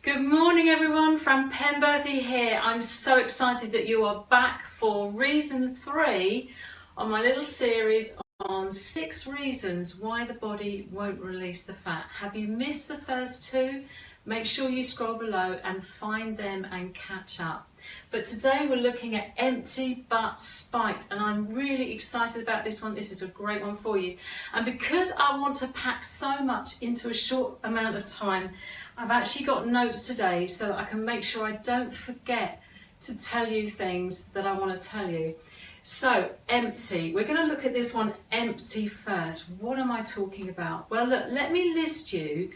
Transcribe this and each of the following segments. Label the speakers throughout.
Speaker 1: Good morning everyone, Fran Penberthy here. I'm so excited that you are back for reason 3 on my little series on 6 reasons why the body won't release the fat. Have you missed the first 2? Make sure you scroll below and find them and catch up. But today we're looking at empty but spiked, and I'm really excited about this one. This is a great one for you. And because I want to pack so much into a short amount of time, I've actually got notes today so that I can make sure I don't forget to tell you things that I want to tell you. So, empty. We're going to look at this one empty first. What am I talking about? Well, look, let me list you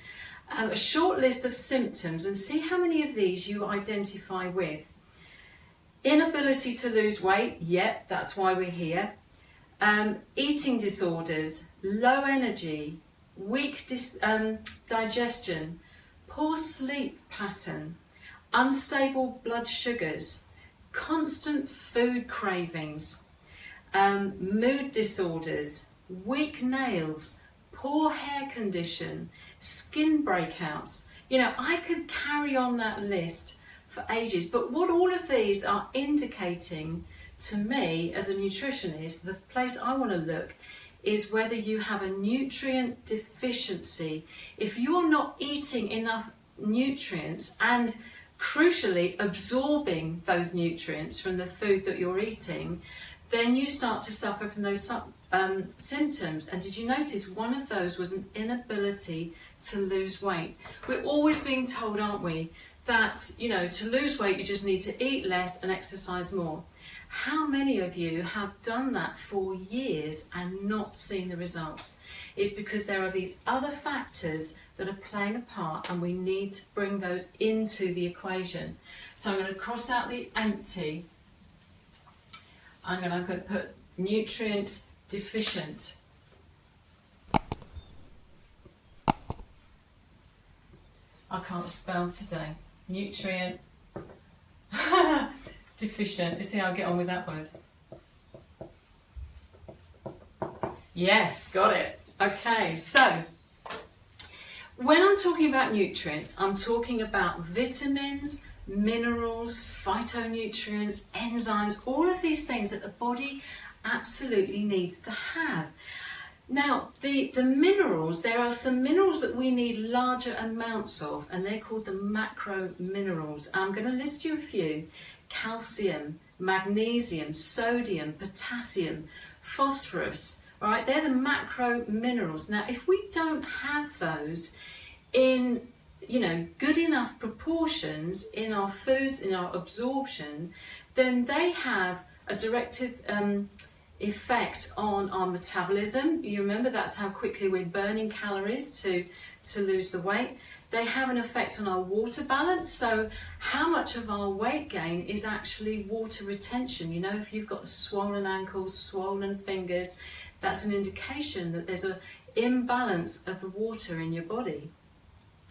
Speaker 1: a short list of symptoms and see how many of these you identify with. Inability to lose weight, yep, that's why we're here. Eating disorders, low energy, weak digestion, poor sleep pattern, unstable blood sugars, constant food cravings, mood disorders, weak nails, poor hair condition, skin breakouts. You know, I could carry on that list for ages, but what all of these are indicating to me as a nutritionist, the place I want to look is whether you have a nutrient deficiency. If you're not eating enough nutrients and crucially absorbing those nutrients from the food that you're eating, then you start to suffer from those symptoms. And did you notice one of those was an inability to lose weight? We're always being told, aren't we, that, you know, to lose weight you just need to eat less and exercise more. How many of you have done that for years and not seen the results? It's because there are these other factors that are playing a part, and we need to bring those into the equation. So I'm going to cross out the empty. I'm going to put nutrient deficient. I can't spell today. Nutrient deficient. Let's see how I get on with that word. Yes, got it. Okay, so when I'm talking about nutrients, I'm talking about vitamins, minerals, phytonutrients, enzymes, all of these things that the body absolutely needs to have. Now, the minerals, there are some minerals that we need larger amounts of, and they're called the macro minerals. I'm going to list you a few. Calcium, magnesium, sodium, potassium, phosphorus. All right, they're the macro minerals. Now, if we don't have those in, you know, good enough proportions in our foods, in our absorption, then they have a directive effect on our metabolism. You remember that's how quickly we're burning calories to lose the weight. They have an effect on our water balance, so how much of our weight gain is actually water retention. You know, if you've got swollen ankles, swollen fingers, that's an indication that there's an imbalance of the water in your body,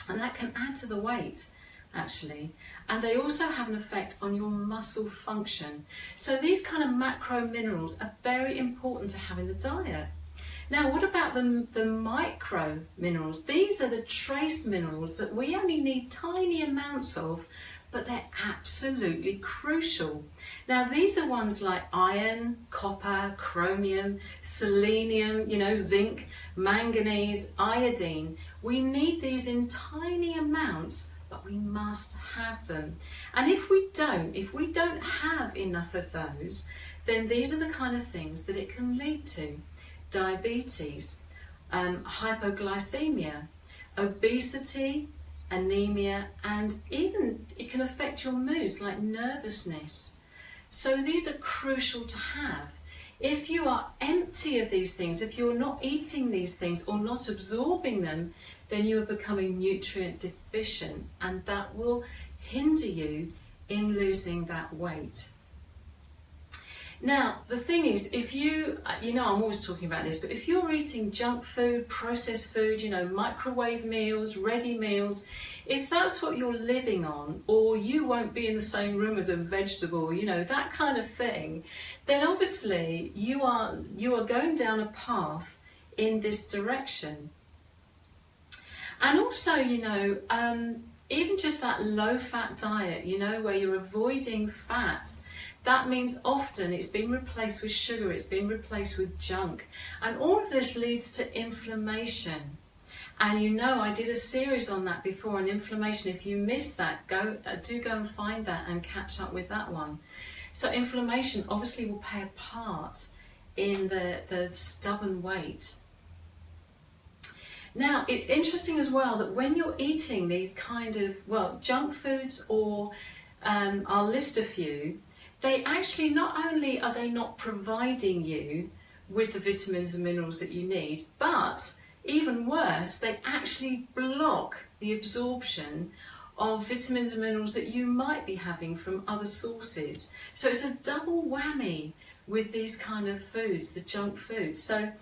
Speaker 1: and that can add to the weight actually. And they also have an effect on your muscle function. So these kind of macro minerals are very important to have in the diet. Now, what about the micro minerals? These are the trace minerals that we only need tiny amounts of, but they're absolutely crucial. Now, these are ones like iron, copper, chromium, selenium, you know, zinc, manganese, iodine. We need these in tiny amounts, but we must have them. And if we don't have enough of those, then these are the kind of things that it can lead to. Diabetes, hypoglycemia, obesity, anemia, and even it can affect your moods like nervousness. So these are crucial to have. If you are empty of these things, if you're not eating these things or not absorbing them, then you are becoming nutrient deficient, and that will hinder you in losing that weight. Now, the thing is, if you know, I'm always talking about this, but if you're eating junk food, processed food, you know, microwave meals, ready meals, if that's what you're living on, or you won't be in the same room as a vegetable, you know, that kind of thing, then obviously you are going down a path in this direction. And also, you know, even just that low-fat diet, you know, where you're avoiding fats, that means often it's been replaced with sugar, it's been replaced with junk. And all of this leads to inflammation. And you know, I did a series on that before, on inflammation. If you missed that, do go and find that and catch up with that one. So inflammation obviously will play a part in the stubborn weight. Now, it's interesting as well that when you're eating these kind of, well, junk foods, or I'll list a few, they actually, not only are they not providing you with the vitamins and minerals that you need, but even worse, they actually block the absorption of vitamins and minerals that you might be having from other sources. So it's a double whammy with these kind of foods, the junk foods. So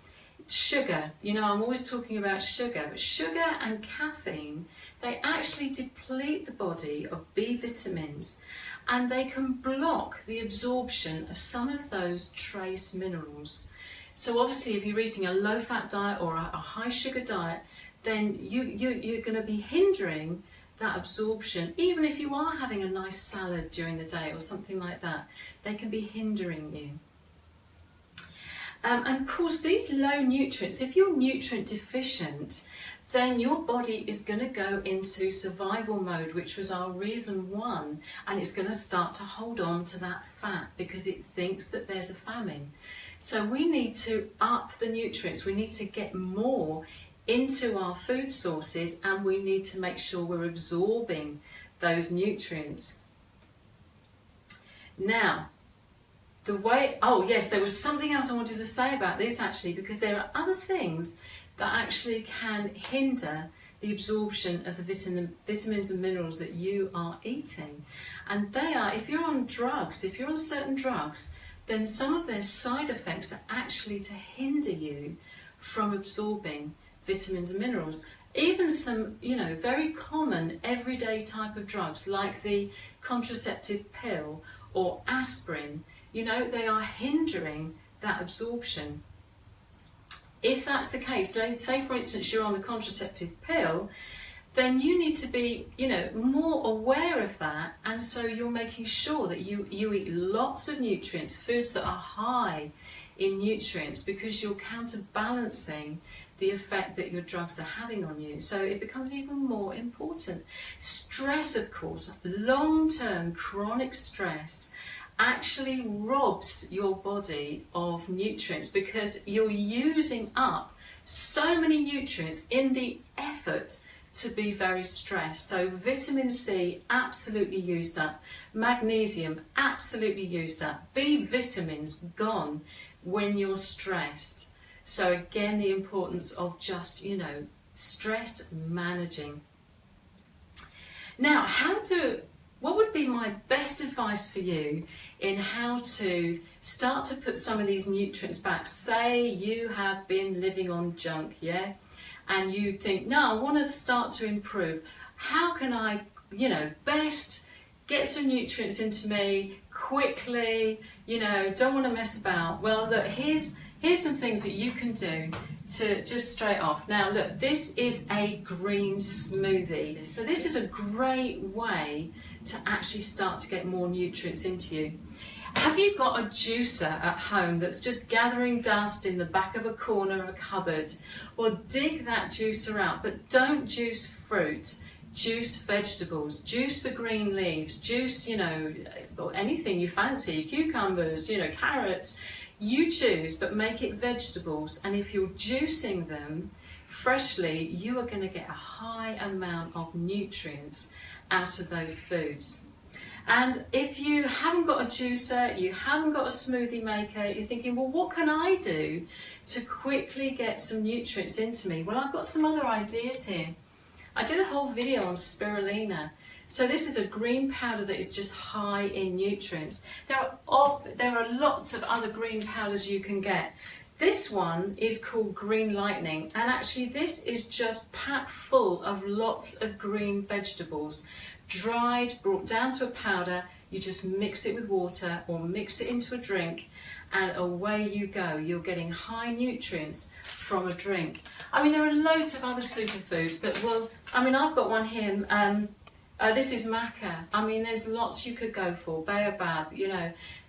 Speaker 1: sugar, you know, I'm always talking about sugar, but sugar and caffeine, they actually deplete the body of B vitamins, and they can block the absorption of some of those trace minerals. So obviously if you're eating a low-fat diet or a high-sugar diet, then you're going to be hindering that absorption. Even if you are having a nice salad during the day or something like that, they can be hindering you. And of course, these low nutrients, if you're nutrient deficient, then your body is going to go into survival mode, which was our reason one, and it's going to start to hold on to that fat because it thinks that there's a famine. So we need to up the nutrients, we need to get more into our food sources, and we need to make sure we're absorbing those nutrients. Now, oh yes, there was something else I wanted to say about this actually, because there are other things that actually can hinder the absorption of the vitamins and minerals that you are eating. And they are, if you're on drugs, if you're on certain drugs, then some of their side effects are actually to hinder you from absorbing vitamins and minerals. Even some, you know, very common everyday type of drugs like the contraceptive pill or aspirin, you know, they are hindering that absorption. If that's the case, say for instance you're on the contraceptive pill, then you need to be, you know, more aware of that, and so you're making sure that you eat lots of nutrients, foods that are high in nutrients, because you're counterbalancing the effect that your drugs are having on you. So it becomes even more important. Stress, of course, long-term chronic stress actually robs your body of nutrients, because you're using up so many nutrients in the effort to be very stressed. So vitamin C absolutely used up, magnesium absolutely used up, B vitamins gone when you're stressed. So again, the importance of just, you know, stress managing. Now, what would be my best advice for you in how to start to put some of these nutrients back? Say you have been living on junk, yeah? And you think, no, I want to start to improve. How can I, you know, best get some nutrients into me quickly, you know, don't want to mess about? Well, look, here's some things that you can do to just straight off. Now, look, this is a green smoothie. So this is a great way to actually start to get more nutrients into you. Have you got a juicer at home that's just gathering dust in the back of a corner of a cupboard? Well, dig that juicer out, but don't juice fruit. Juice vegetables, juice the green leaves, juice, you know, anything you fancy, cucumbers, you know, carrots. You choose, but make it vegetables. And if you're juicing them freshly, you are going to get a high amount of nutrients out of those foods. And if you haven't got a juicer, you haven't got a smoothie maker, you're thinking, well, what can I do to quickly get some nutrients into me? Well, I've got some other ideas here. I did a whole video on spirulina. So this is a green powder that is just high in nutrients. There are lots of other green powders you can get. This one is called Green Lightning, and actually this is just packed full of lots of green vegetables, dried, brought down to a powder. You just mix it with water or mix it into a drink, and away you go. You're getting high nutrients from a drink. I mean, there are loads of other superfoods that will, I mean, I've got one here, This is maca. I mean, there's lots you could go for. Baobab,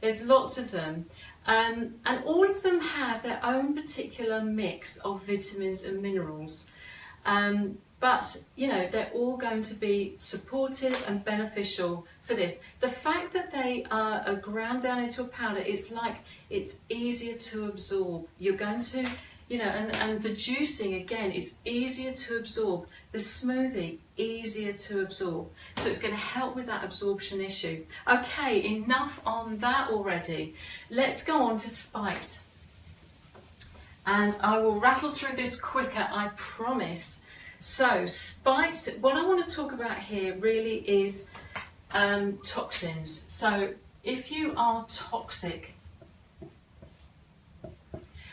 Speaker 1: there's lots of them. And all of them have their own particular mix of vitamins and minerals. But, they're all going to be supportive and beneficial for this. The fact that they are ground down into a powder, it's like it's easier to absorb. You're going to, and the juicing, again, is easier to absorb. The smoothie, easier to absorb. So it's going to help with that absorption issue. Okay, enough on that already. Let's go on to spiked. And I will rattle through this quicker, I promise. So spiked, what I want to talk about here really is toxins. So if you are toxic,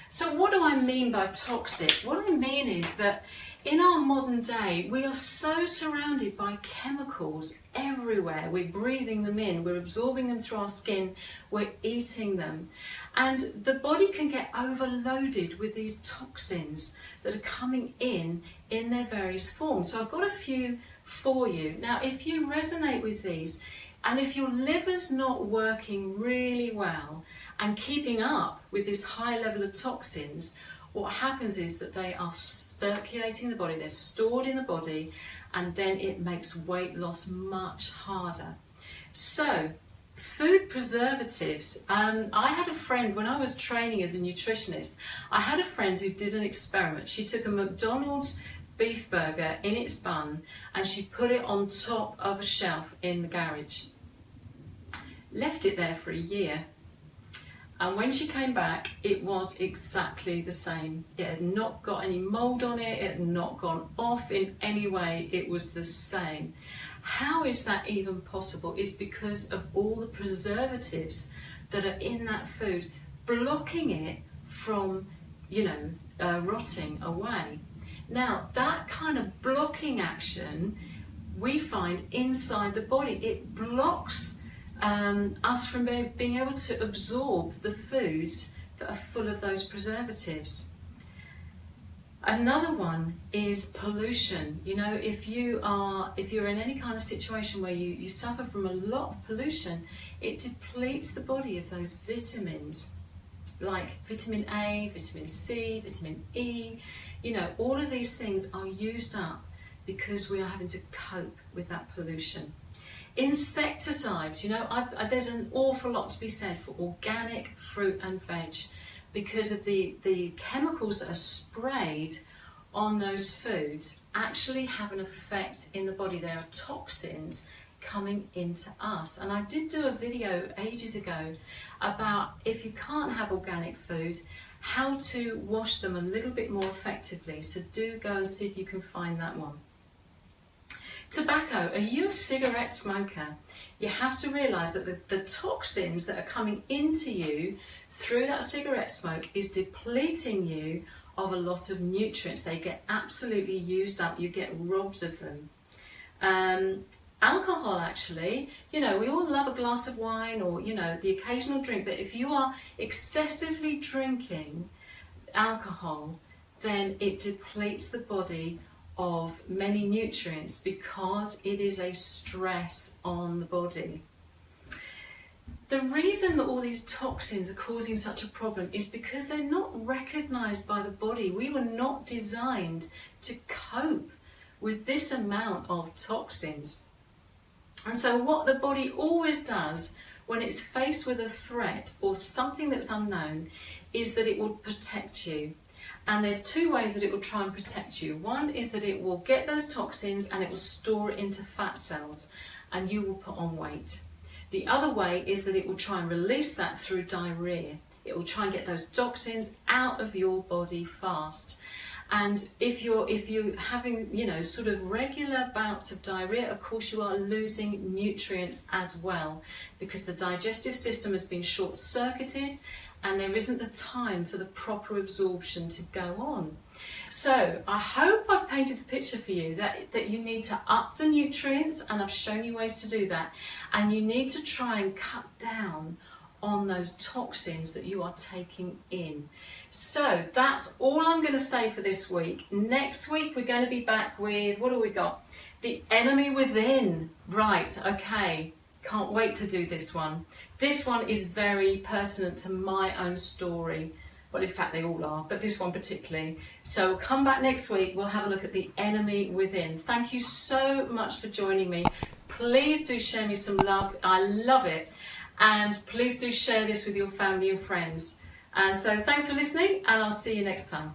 Speaker 1: so what do I mean by toxic? What I mean is that in our modern day, we are so surrounded by chemicals everywhere. We're breathing them in, we're absorbing them through our skin, we're eating them. And the body can get overloaded with these toxins that are coming in their various forms. So I've got a few for you. Now, if you resonate with these, and if your liver's not working really well and keeping up with this high level of toxins, what happens is that they are circulating the body, they're stored in the body, and then it makes weight loss much harder. So, food preservatives. I had a friend, when I was training as a nutritionist, I had a friend who did an experiment. She took a McDonald's beef burger in its bun and she put it on top of a shelf in the garage. Left it there for a year. And when she came back, it was exactly the same. It had not got any mold on it, it had not gone off in any way, it was the same. How is that even possible? It's because of all the preservatives that are in that food, blocking it from, rotting away. Now, that kind of blocking action we find inside the body. It blocks us from being able to absorb the foods that are full of those preservatives. Another one is pollution. If you're in any kind of situation where you suffer from a lot of pollution, it depletes the body of those vitamins like vitamin A, vitamin C, vitamin E. All of these things are used up because we are having to cope with that pollution. Insecticides, there's an awful lot to be said for organic fruit and veg because of the chemicals that are sprayed on those foods actually have an effect in the body. There are toxins coming into us. And I did do a video ages ago about if you can't have organic food, how to wash them a little bit more effectively. So do go and see if you can find that one. Tobacco, are you a cigarette smoker? You have to realise that the toxins that are coming into you through that cigarette smoke is depleting you of a lot of nutrients. They get absolutely used up, you get robbed of them. Alcohol, actually, we all love a glass of wine or, the occasional drink, but if you are excessively drinking alcohol, then it depletes the body of many nutrients because it is a stress on the body. The reason that all these toxins are causing such a problem is because they're not recognised by the body. We were not designed to cope with this amount of toxins. And so what the body always does when it's faced with a threat or something that's unknown is that it will protect you. And there's two ways that it will try and protect you. One is that it will get those toxins and it will store it into fat cells and you will put on weight. The other way is that it will try and release that through diarrhea. It will try and get those toxins out of your body fast. And if you're having, sort of regular bouts of diarrhea, of course you are losing nutrients as well because the digestive system has been short-circuited and there isn't the time for the proper absorption to go on. So I hope I've painted the picture for you that you need to up the nutrients, and I've shown you ways to do that, and you need to try and cut down on those toxins that you are taking in. So that's all I'm going to say for this week. Next week we're going to be back with, what have we got? The enemy within. Right, okay. Can't wait to do this one. This one is very pertinent to my own story. Well, in fact, they all are, but this one particularly. So come back next week. We'll have a look at the enemy within. Thank you so much for joining me. Please do share me some love. I love it. And please do share this with your family and friends. So thanks for listening, and I'll see you next time.